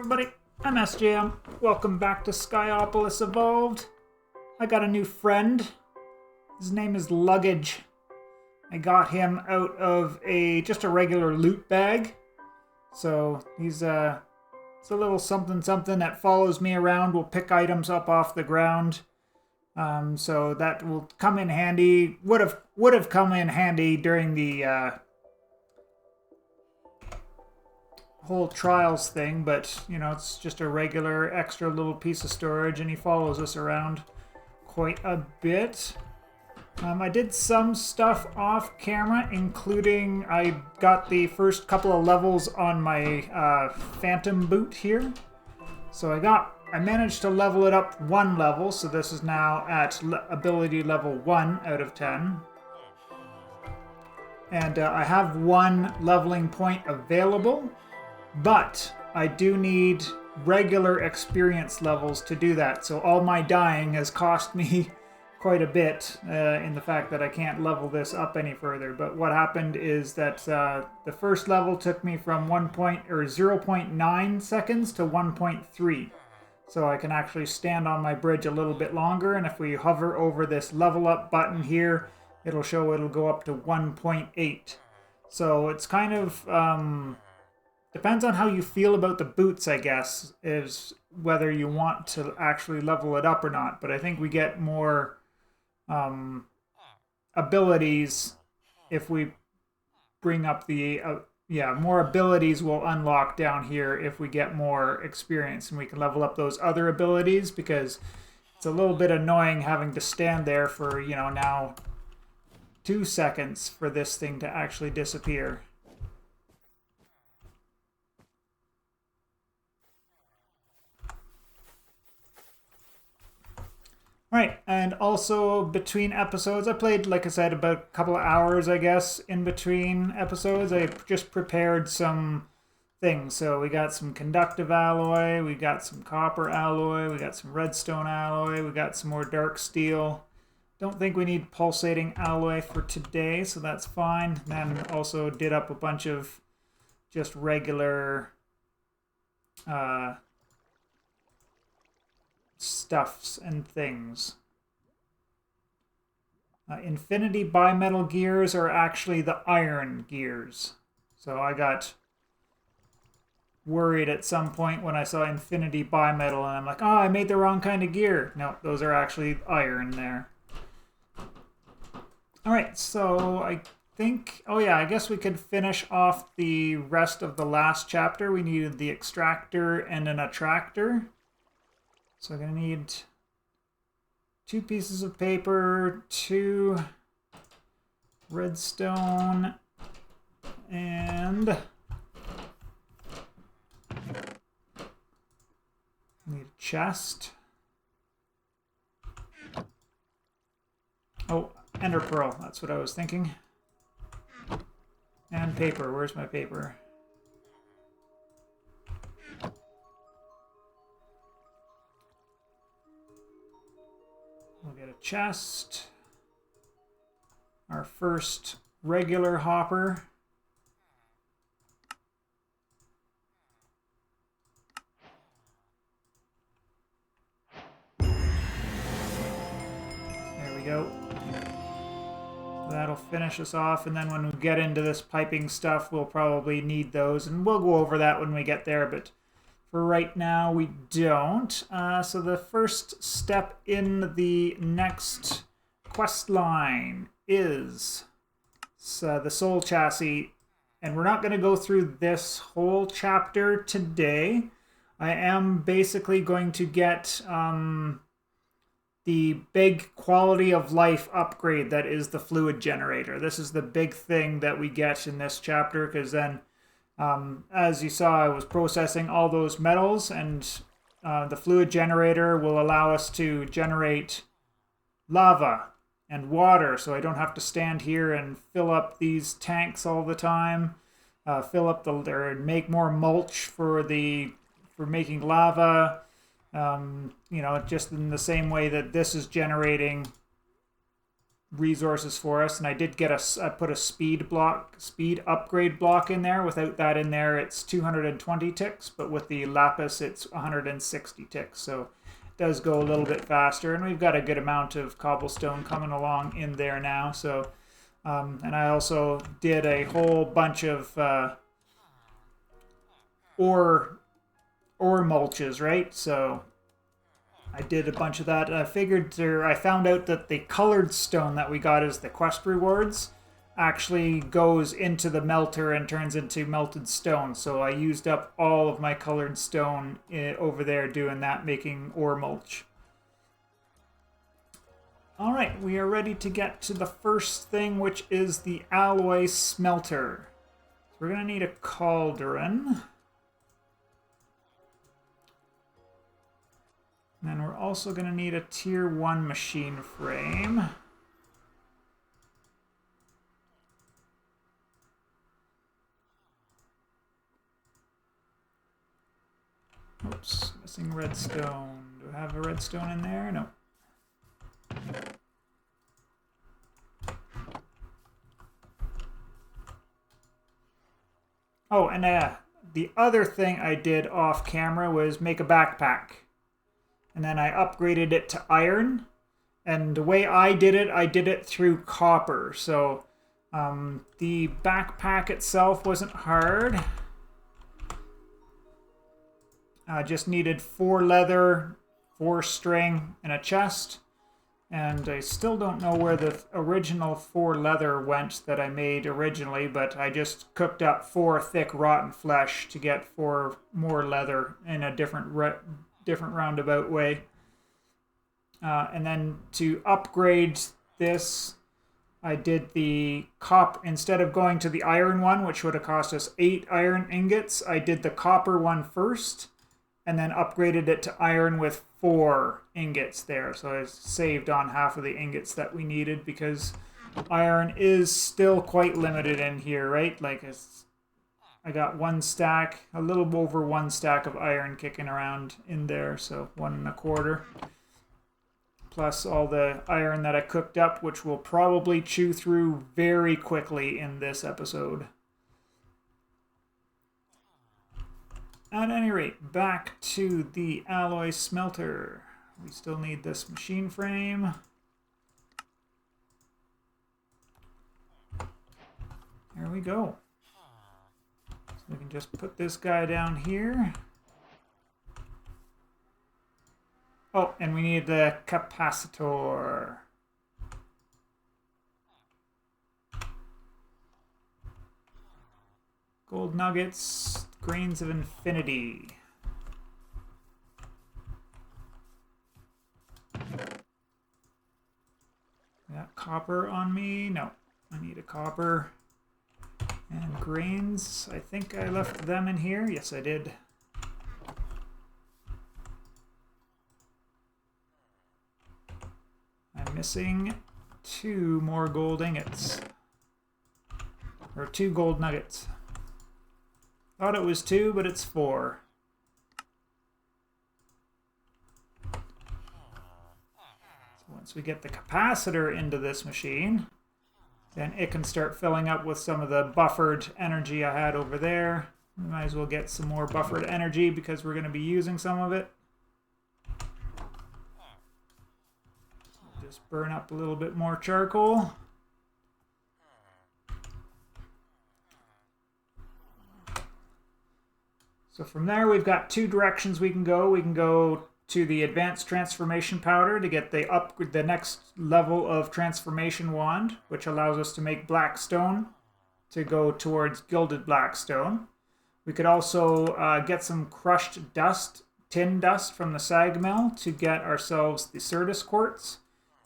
everybody, I'm SJM. Welcome back to Skyopolis Evolved. I got a new friend. His name is Luggage. I got him out of just a regular loot bag. So he's it's a little something that follows me around, will pick items up off the ground. So that will come in handy. Would have come in handy during the whole trials thing, but you know, it's just a regular extra little piece of storage, and he follows us around quite a bit. I did some stuff off camera, including I got the first couple of levels on my Phantom boot here. So I managed to level it up one level, so this is now at ability level 1 out of 10. And I have one leveling point available, but I do need regular experience levels to do that. So all my dying has cost me quite a bit in the fact that I can't level this up any further. But what happened is that the first level took me from 0.9 seconds to 1.3. So I can actually stand on my bridge a little bit longer, and if we hover over this level up button here, it'll go up to 1.8. So it's kind of depends on how you feel about the boots, I guess, is whether you want to actually level it up or not. But I think we get more abilities if we bring up the... more abilities will unlock down here if we get more experience, and we can level up those other abilities, because it's a little bit annoying having to stand there for, you know, now 2 seconds for this thing to actually disappear. Right, and also between episodes, I played, like I said, about a couple of hours, I guess, in between episodes. I just prepared some things. So we got some conductive alloy, we got some copper alloy, we got some redstone alloy, we got some more dark steel. Don't think we need pulsating alloy for today, so that's fine. Then also did up a bunch of just regular stuffs and things. Infinity bimetal gears are actually the iron gears. So I got worried at some point when I saw infinity bimetal, and I'm like, oh, I made the wrong kind of gear. No, those are actually iron there. Alright, so I think, oh yeah, I guess we could finish off the rest of the last chapter. We needed the extractor and an attractor. So I'm going to need 2 pieces of paper, 2 redstone, and need a chest. Oh, ender pearl, that's what I was thinking. And paper, where's my paper? We'll get a chest. Our first regular hopper. There we go. So that'll finish us off, and then when we get into this piping stuff, we'll probably need those, and we'll go over that when we get there, but for right now, we don't. So the first step in the next quest line is the soul chassis. And we're not going to go through this whole chapter today. I am basically going to get the big quality of life upgrade that is the fluid generator. This is the big thing that we get in this chapter, because then as you saw, I was processing all those metals, and the fluid generator will allow us to generate lava and water, so I don't have to stand here and fill up these tanks all the time, or make more mulch for making lava. You know, just in the same way that this is generating resources for us. And I did get I put a speed upgrade block in there. Without that in there, it's 220 ticks, but with the lapis, it's 160 ticks. So it does go a little bit faster, and we've got a good amount of cobblestone coming along in there now. So, and I also did a whole bunch of ore mulches, right? So I did a bunch of that. I found out that the colored stone that we got as the quest rewards actually goes into the melter and turns into melted stone. So I used up all of my colored stone over there doing that, making ore mulch. All right, we are ready to get to the first thing, which is the alloy smelter. So we're going to need a cauldron. And then we're also going to need a tier 1 machine frame. Oops, missing redstone. Do I have a redstone in there? No. Oh, and the other thing I did off camera was make a backpack. And then I upgraded it to iron. And the way I did it through copper. So the backpack itself wasn't hard. I just needed 4 leather, 4 string, and a chest. And I still don't know where the original 4 leather went that I made originally, but I just cooked up 4 thick rotten flesh to get 4 more leather in a different roundabout way. And then to upgrade this, I did the instead of going to the iron one, which would have cost us 8 iron ingots, I did the copper one first, and then upgraded it to iron with 4 ingots there. So I saved on half of the ingots that we needed, because iron is still quite limited in here, right? Like, I got 1 stack, a little over 1 stack of iron kicking around in there, so 1 1/4. Plus all the iron that I cooked up, which we'll probably chew through very quickly in this episode. At any rate, back to the alloy smelter. We still need this machine frame. There we go. So we can just put this guy down here. Oh, and we need the capacitor. Gold nuggets, grains of infinity. Got copper on me? No, I need a copper. And grains, I think I left them in here. Yes, I did. I'm missing 2 more gold ingots. Or 2 gold nuggets. Thought it was 2, but it's 4. So once we get the capacitor into this machine, then it can start filling up with some of the buffered energy I had over there. We might as well get some more buffered energy because we're going to be using some of it. Just burn up a little bit more charcoal. So from there, we've got 2 directions we can go. We can go to the advanced transformation powder to get the next level of transformation wand, which allows us to make black stone to go towards gilded black stone. We could also get some crushed dust, tin dust from the sag mill to get ourselves the Certus quartz,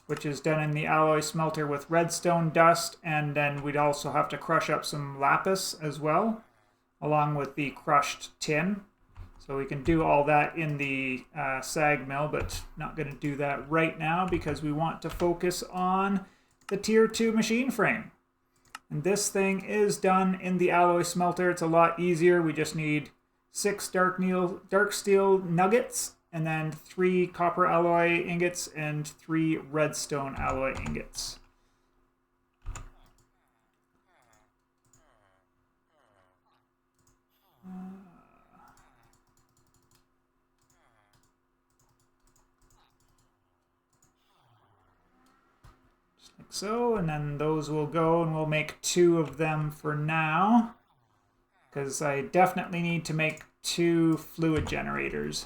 which is done in the alloy smelter with redstone dust, and then we'd also have to crush up some lapis as well, along with the crushed tin. So we can do all that in the sag mill, but not going to do that right now because we want to focus on the tier 2 machine frame. And this thing is done in the alloy smelter. It's a lot easier. We just need 6 dark steel nuggets, and then 3 copper alloy ingots and 3 redstone alloy ingots. like so, and then those will go, and we'll make 2 of them for now, because I definitely need to make 2 fluid generators.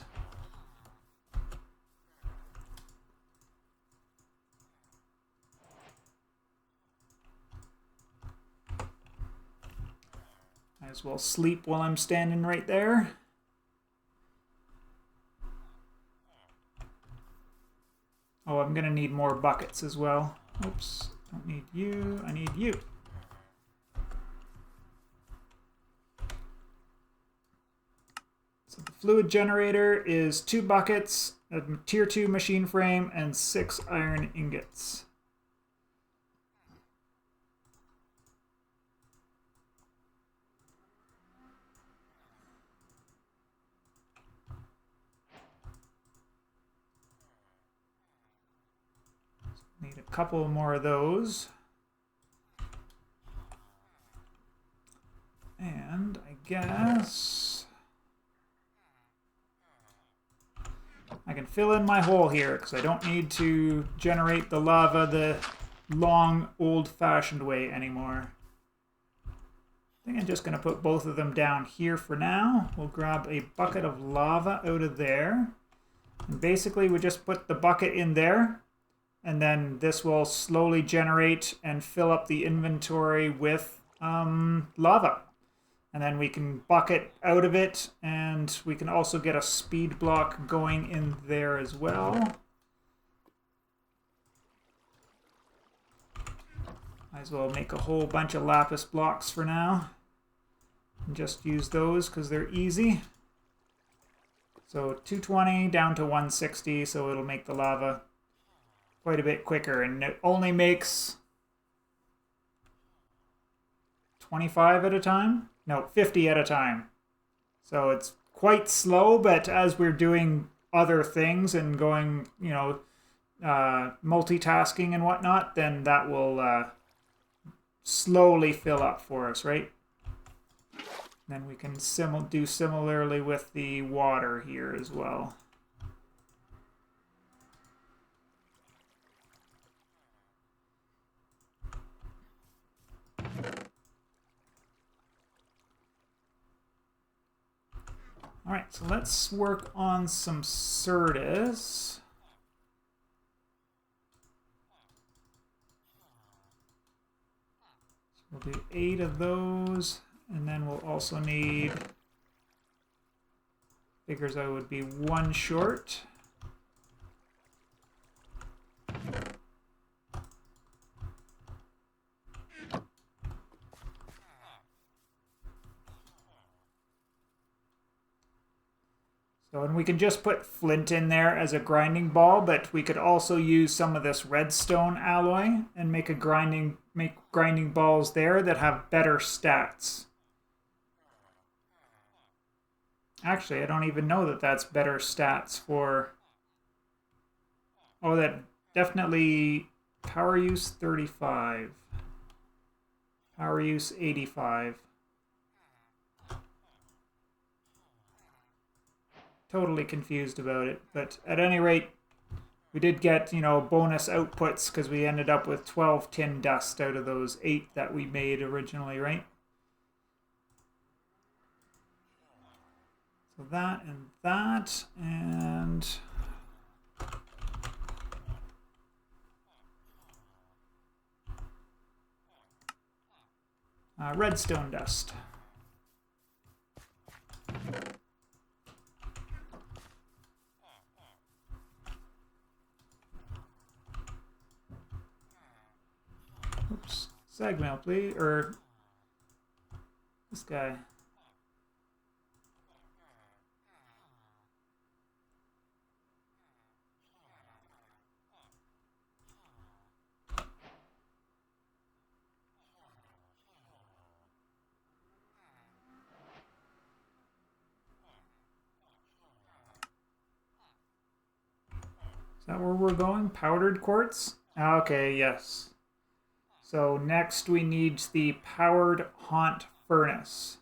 Might as well sleep while I'm standing right there. Oh, I'm gonna need more buckets as well. Oops, don't need you, I need you. So the fluid generator is 2 buckets, a tier 2 machine frame, and 6 iron ingots. Need a couple more of those. And I guess I can fill in my hole here because I don't need to generate the lava the long, old-fashioned way anymore. I think I'm just going to put both of them down here for now. We'll grab a bucket of lava out of there. And basically we just put the bucket in there, and then this will slowly generate and fill up the inventory with lava. And then we can bucket out of it, and we can also get a speed block going in there as well. Might as well make a whole bunch of lapis blocks for now. And just use those because they're easy. So 220 down to 160, so it'll make the lava quite a bit quicker. And it only makes 25 at a time? No, 50 at a time. So it's quite slow, but as we're doing other things and going, you know, multitasking and whatnot, then that will slowly fill up for us, right? Then we can do similarly with the water here as well. All right, so let's work on some Certus. So we'll do 8 of those, and then we'll also need, figures I would be 1 short. So, and we can just put flint in there as a grinding ball, but we could also use some of this redstone alloy and make grinding balls there that have better stats. Actually, I don't even know that that's better stats for... Oh, that definitely... Power use 35. Power use 85. Totally confused about it, but at any rate, we did get, you know, bonus outputs because we ended up with 12 tin dust out of those 8 that we made originally, right? So that and that, and redstone dust. Oops. Sag mail, please. Or this guy. Is that where we're going? Powdered quartz? Okay, yes. So next we need the powered haunt furnace.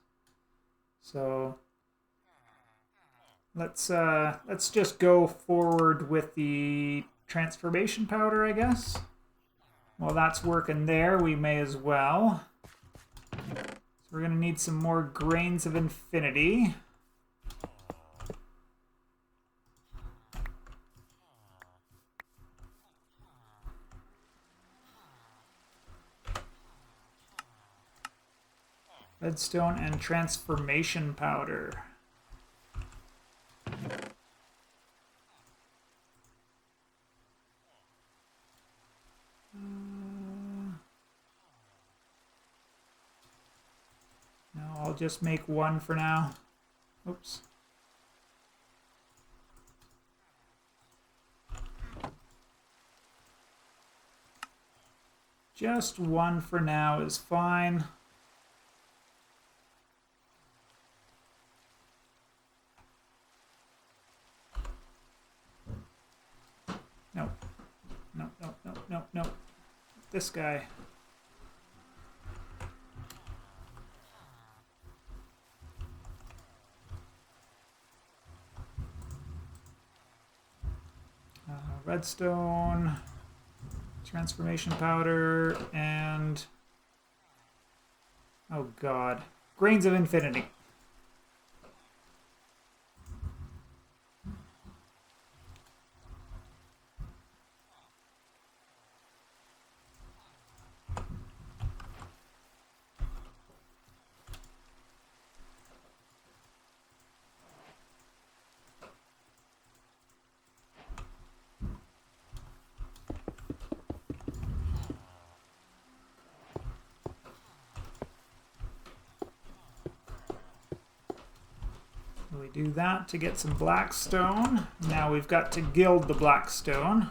So let's just go forward with the transformation powder, I guess. While that's working there, we may as well. So we're going to need some more grains of infinity. Redstone and transformation powder. No, I'll just make one for now. Oops. Just one for now is fine. No. No, no, no, no, no. This guy. Redstone, transformation powder, and... oh god. Grains of infinity. We do that to get some blackstone. Now we've got to gild the blackstone,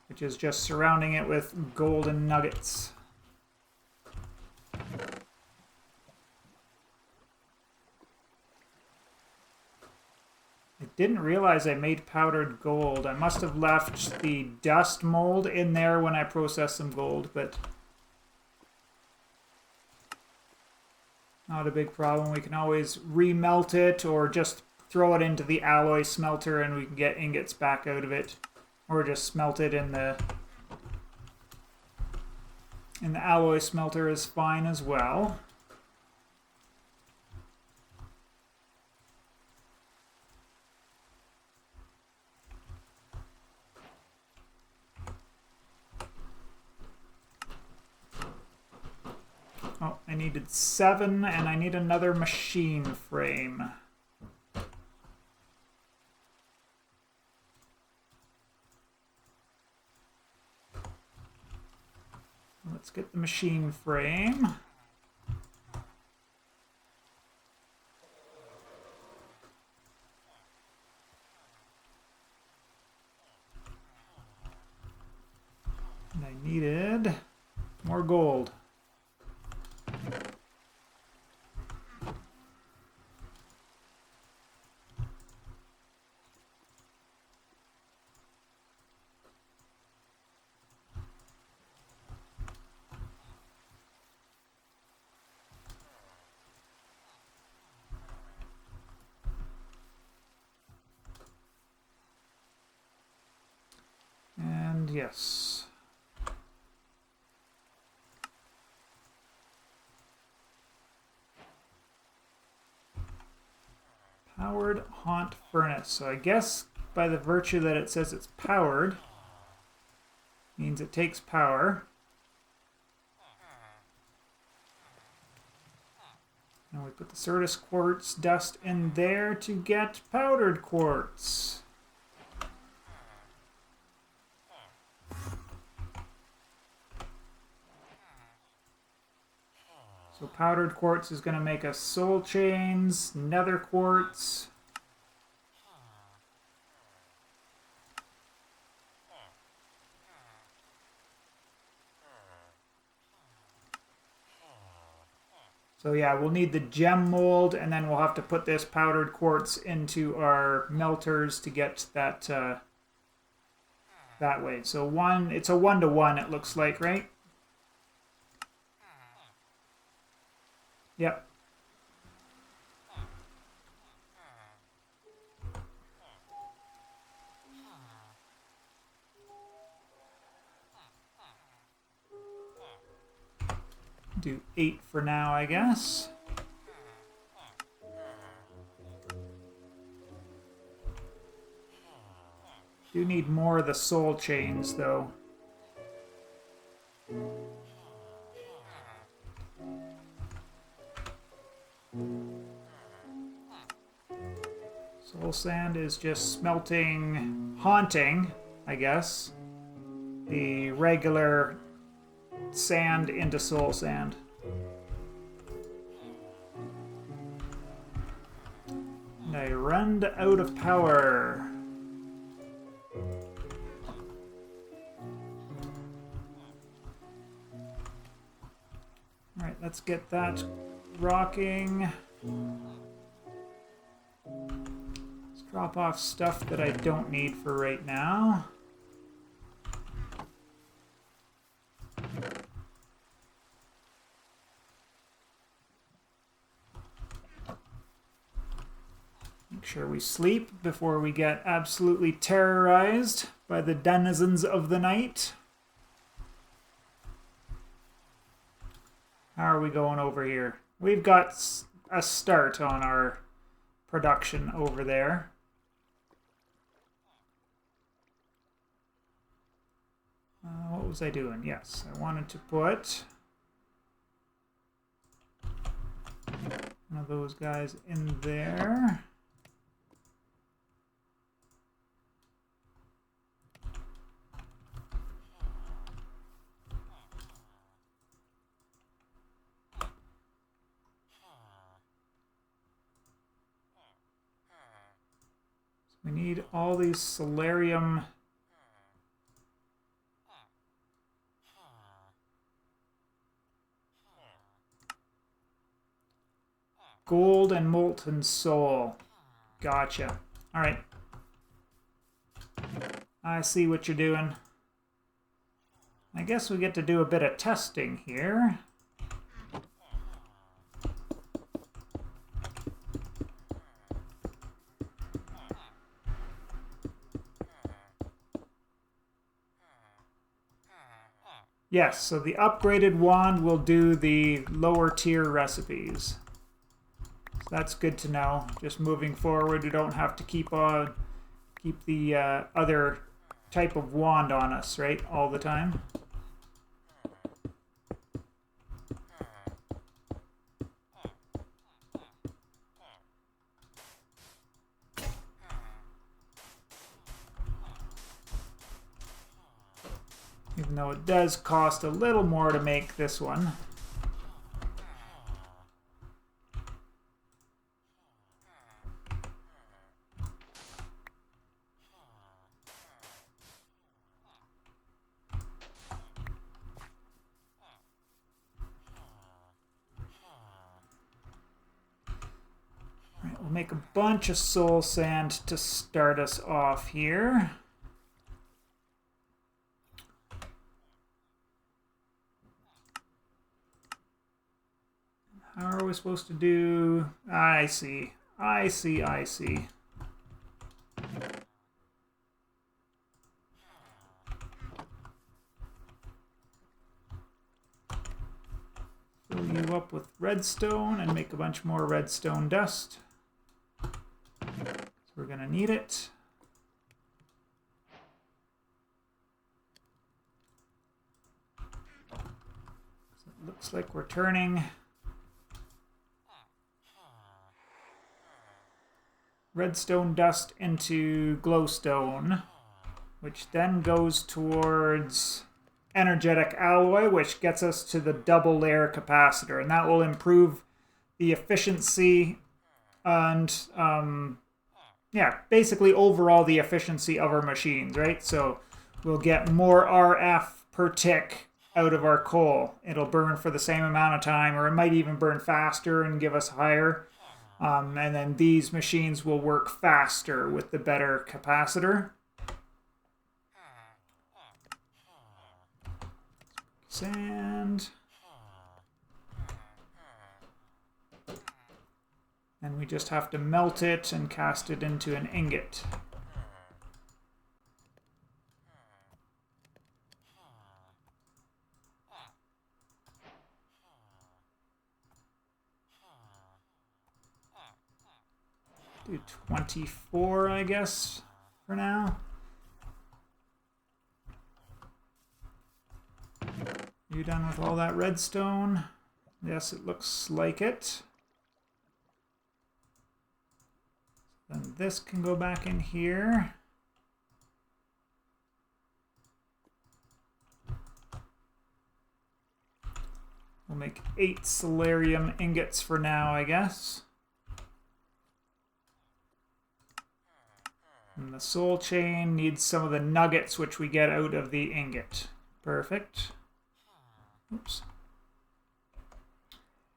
which is just surrounding it with golden nuggets. I didn't realize I made powdered gold. I must have left the dust mold in there when I processed some gold, but not a big problem. We can always remelt it or just throw it into the alloy smelter and we can get ingots back out of it. Or just smelt it in the alloy smelter is fine as well. Oh, I needed 7 and I need another machine frame. Let's get the machine frame. And I needed more gold. And yes. Powered haunt furnace. So I guess by the virtue that it says it's powered, means it takes power. And we put the Certus quartz dust in there to get powdered quartz. So powdered quartz is going to make us soul chains, nether quartz. So yeah, we'll need the gem mold, and then we'll have to put this powdered quartz into our melters to get that that way. So it's a 1-to-1, it looks like, right? Yep. Do 8 for now, I guess. Do need more of the soul chains, though. Soul sand is just smelting, haunting, I guess, the regular sand into soul sand. And I run out of power. Alright, let's get that rocking. Let's drop off stuff that I don't need for right now. Make sure we sleep before we get absolutely terrorized by the denizens of the night. How are we going over here? We've got a start on our production over there. What was I doing? Yes, I wanted to put one of those guys in there. We need all these solarium gold and molten soul. Gotcha. All right. I see what you're doing. I guess we get to do a bit of testing here. Yes, so the upgraded wand will do the lower tier recipes. So that's good to know. Just moving forward, we don't have to keep the other type of wand on us, right, all the time. Even though it does cost a little more to make this one. All right, we'll make a bunch of soul sand to start us off here. How are we supposed to do? I see. I see. Fill you up with redstone and make a bunch more redstone dust. So we're going to need it. So it looks like we're turning redstone dust into glowstone, which then goes towards energetic alloy, which gets us to the double layer capacitor, and that will improve the efficiency and yeah, basically overall the efficiency of our machines, right? So we'll get more RF per tick out of our coal. It'll burn for the same amount of time, or it might even burn faster and give us higher. And then these machines will work faster with the better capacitor. Sand. And we just have to melt it and cast it into an ingot. Do 24, I guess, for now. You done with all that redstone? Yes, it looks like it. Then this can go back in here. We'll make 8 solarium ingots for now, I guess. And the soul chain needs some of the nuggets which we get out of the ingot. Perfect. Oops.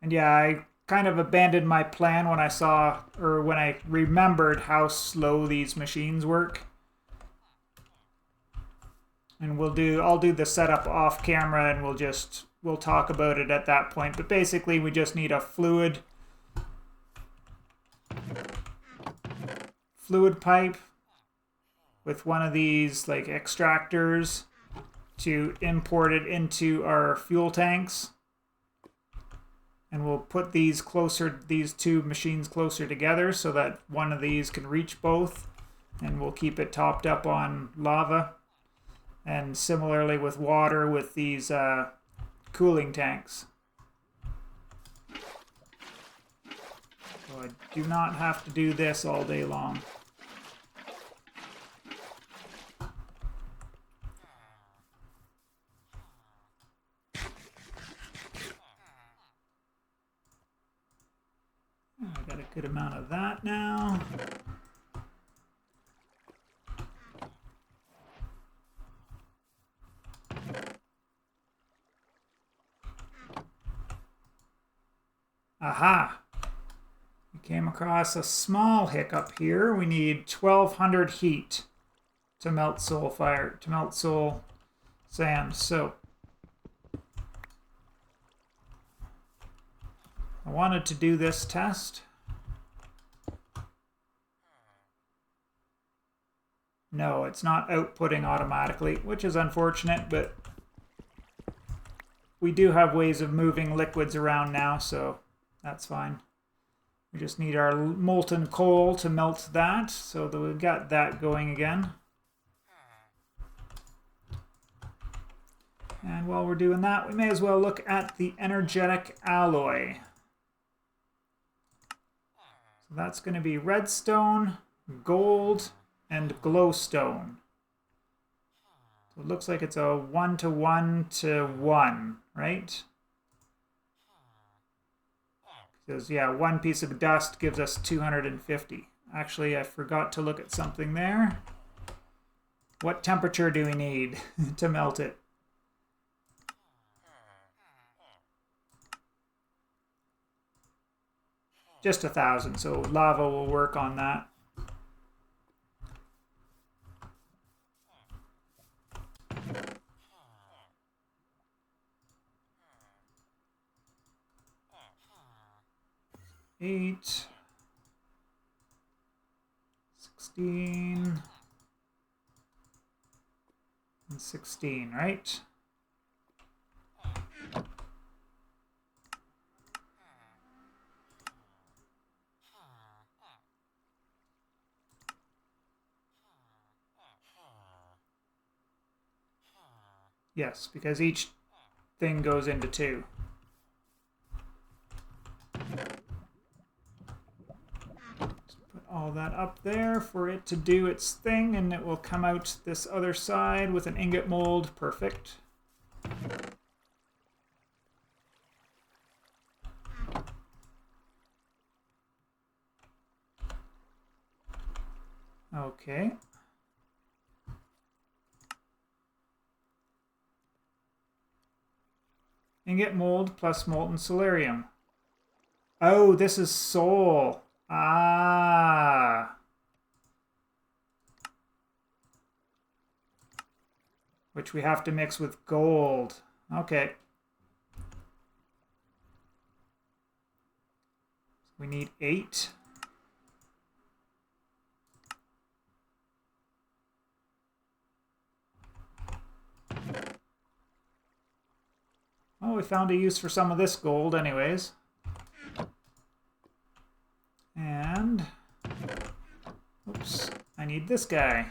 And yeah, I kind of abandoned my plan when I saw, or when I remembered how slow these machines work. And I'll do the setup off camera and we'll talk about it at that point. But basically we just need a fluid pipe with one of these like extractors to import it into our fuel tanks. And we'll put these two machines closer together so that one of these can reach both. And we'll keep it topped up on lava. And similarly with water with these cooling tanks. So I do not have to do this all day long. I got a good amount of that now. Aha! We came across a small hiccup here. We need 1200 heat to melt soul sand. So I wanted to do this test. No, it's not outputting automatically, which is unfortunate, but we do have ways of moving liquids around now, so that's fine. We just need our molten coal to melt that, so that we've got that going again. And while we're doing that, we may as well look at the energetic alloy. So that's going to be redstone, gold, and glowstone. So it looks like it's a 1-to-1 to 1, right? Because, yeah, one piece of dust gives us 250. Actually, I forgot to look at something there. What temperature do we need to melt it? Just 1,000, so lava will work on that. Eight, 16, and 16, right? Yes, because each thing goes into 2. All that up there for it to do its thing, and it will come out this other side with an ingot mold. Perfect. Okay. Ingot mold plus molten solarium. Oh, this is soul. Ah. Which we have to mix with gold. Okay. We need 8. Oh, we found a use for some of this gold anyways. And I need this guy.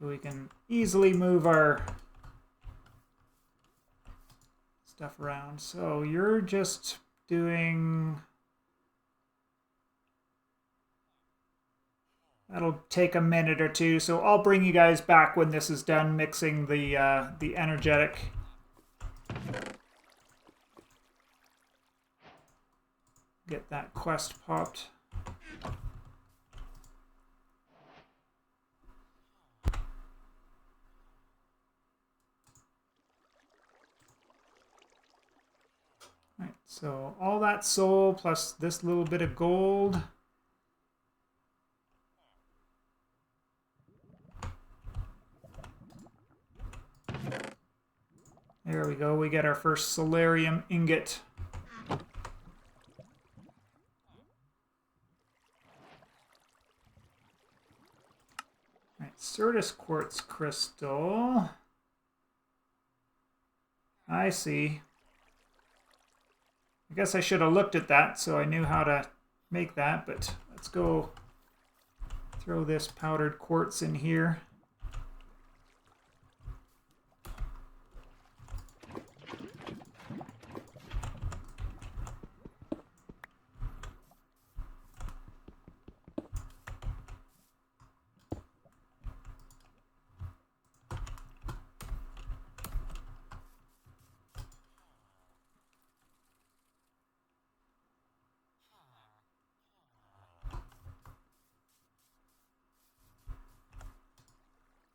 So we can easily move our stuff around. So you're just doing... That'll take a minute or two, so I'll bring you guys back when this is done mixing the energetic. Get that quest popped. Right, so all that soul plus this little bit of gold. There we go, we get our first solarium ingot. Right, Certus quartz crystal. I see. I guess I should have looked at that so I knew how to make that, but let's go throw this powdered quartz in here.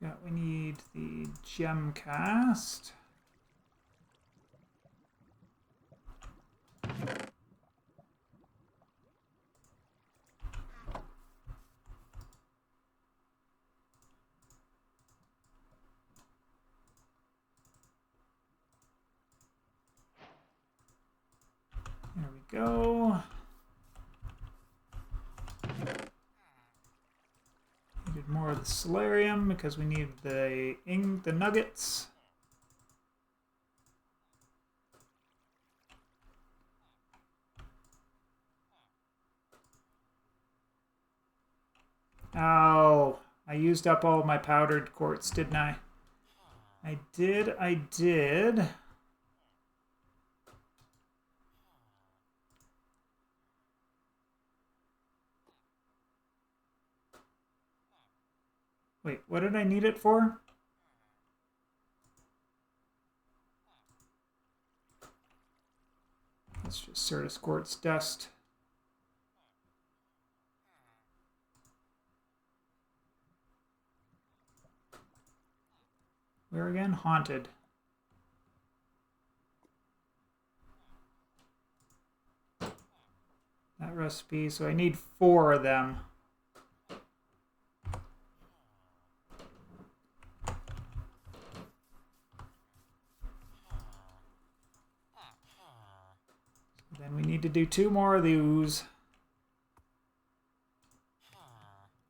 Yeah, we need the gem cast. There we go. Needed more of the solarium because we need the nuggets. Oh, I used up all my powdered quartz, didn't I? I did. Wait, what did I need it for? Let's just Certus quartz dust. Where again? Haunted. That recipe, so I need 4 of them. Then we need to do 2 more of those.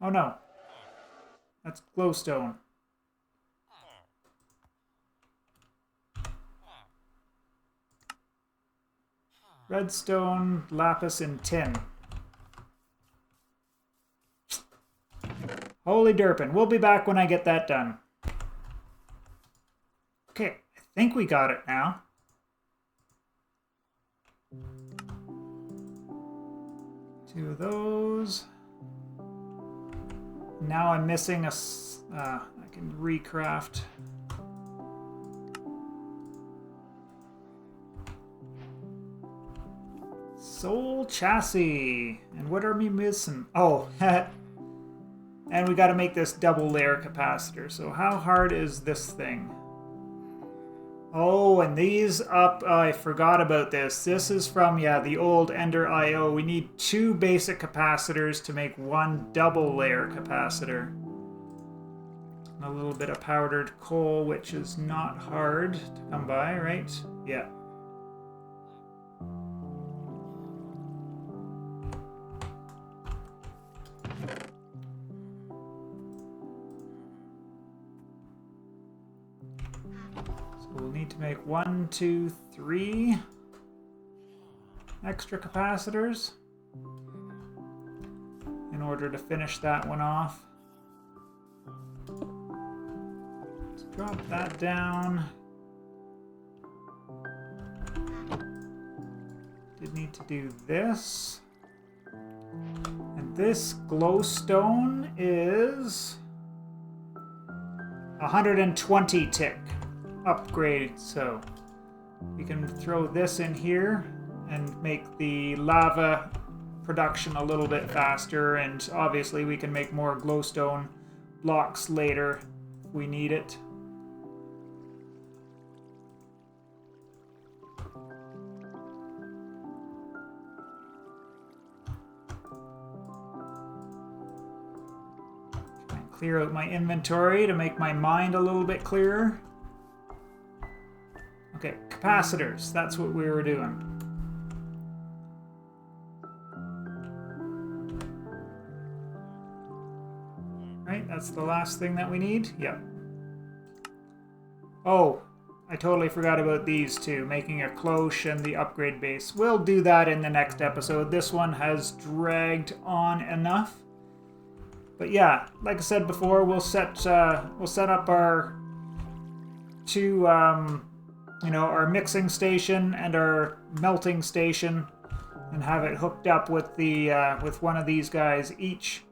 Oh no. That's glowstone. Redstone, lapis, and tin. Holy derpin. We'll be back when I get that done. Okay, I think we got it now. Two of those. Now I'm missing a... I can recraft. Soul chassis. And what are we missing? Oh, and we got to make this double layer capacitor. So how hard is this thing? Oh, and these up, I forgot about this. This is from, yeah, the old Ender IO. We need 2 basic capacitors to make 1 double layer capacitor. And a little bit of powdered coal, which is not hard to come by, right? Yeah. We'll need to make 1, 2, 3 extra capacitors. in order to finish that one off. Let's drop that down. Did need to do this. And this glowstone is 120 tick upgrade, so we can throw this in here and make the lava production a little bit faster, and obviously we can make more glowstone blocks later if we need it. Clear out my inventory to make my mind a little bit clearer. Okay, capacitors, that's what we were doing. Right, that's the last thing that we need. Yep. Oh, I totally forgot about these two, making a cloche and the upgrade base. We'll do that in the next episode. This one has dragged on enough. But yeah, like I said before, we'll set up our two, our mixing station and our melting station, and have it hooked up with the with one of these guys each.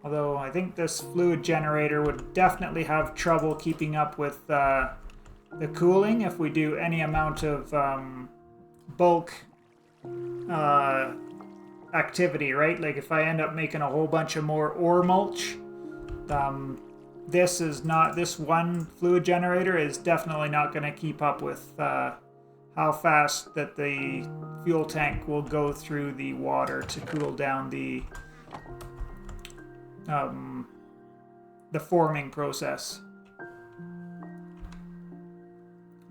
Although I think this fluid generator would definitely have trouble keeping up with the cooling if we do any amount of bulk activity, right? Like if I end up making a whole bunch of more ore mulch, this one fluid generator is definitely not going to keep up with how fast that the fuel tank will go through the water to cool down the forming process.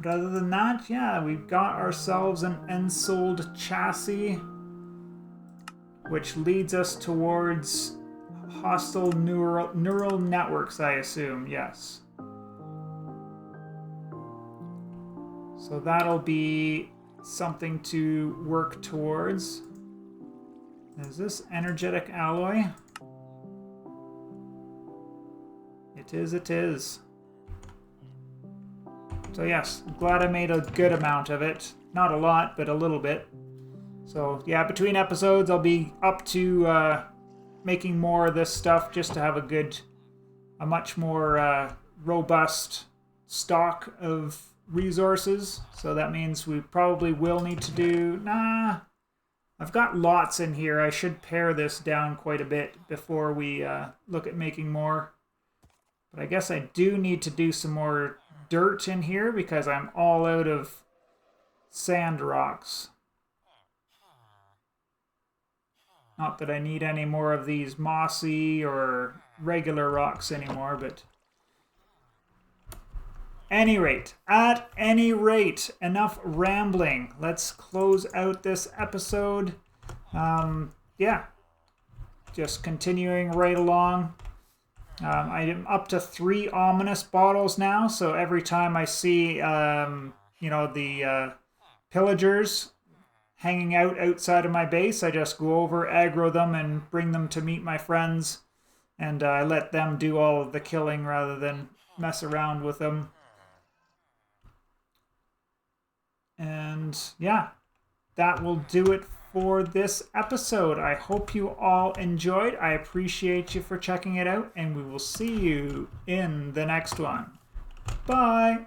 But other than that, yeah, we've got ourselves an ensouled chassis, which leads us towards hostile neural networks, I assume, yes. So that'll be something to work towards. Is this energetic alloy? It is. So yes, I'm glad I made a good amount of it. Not a lot, but a little bit. So yeah, between episodes I'll be up to making more of this stuff just to have a much more robust stock of resources. So that means we probably will need to do... I've got lots in here. I should pare this down quite a bit before we look at making more. But I guess I do need to do some more dirt in here because I'm all out of sand rocks. Not that I need any more of these mossy or regular rocks anymore, but... At any rate, enough rambling. Let's close out this episode. Yeah. Just continuing right along. I am up to 3 ominous bottles now, so every time I see, the pillagers hanging outside of my base, I just go over, aggro them, and bring them to meet my friends, and I let them do all of the killing rather than mess around with them. And yeah, that will do it for this episode. I hope you all enjoyed. I appreciate you for checking it out, and we will see you in the next one. Bye!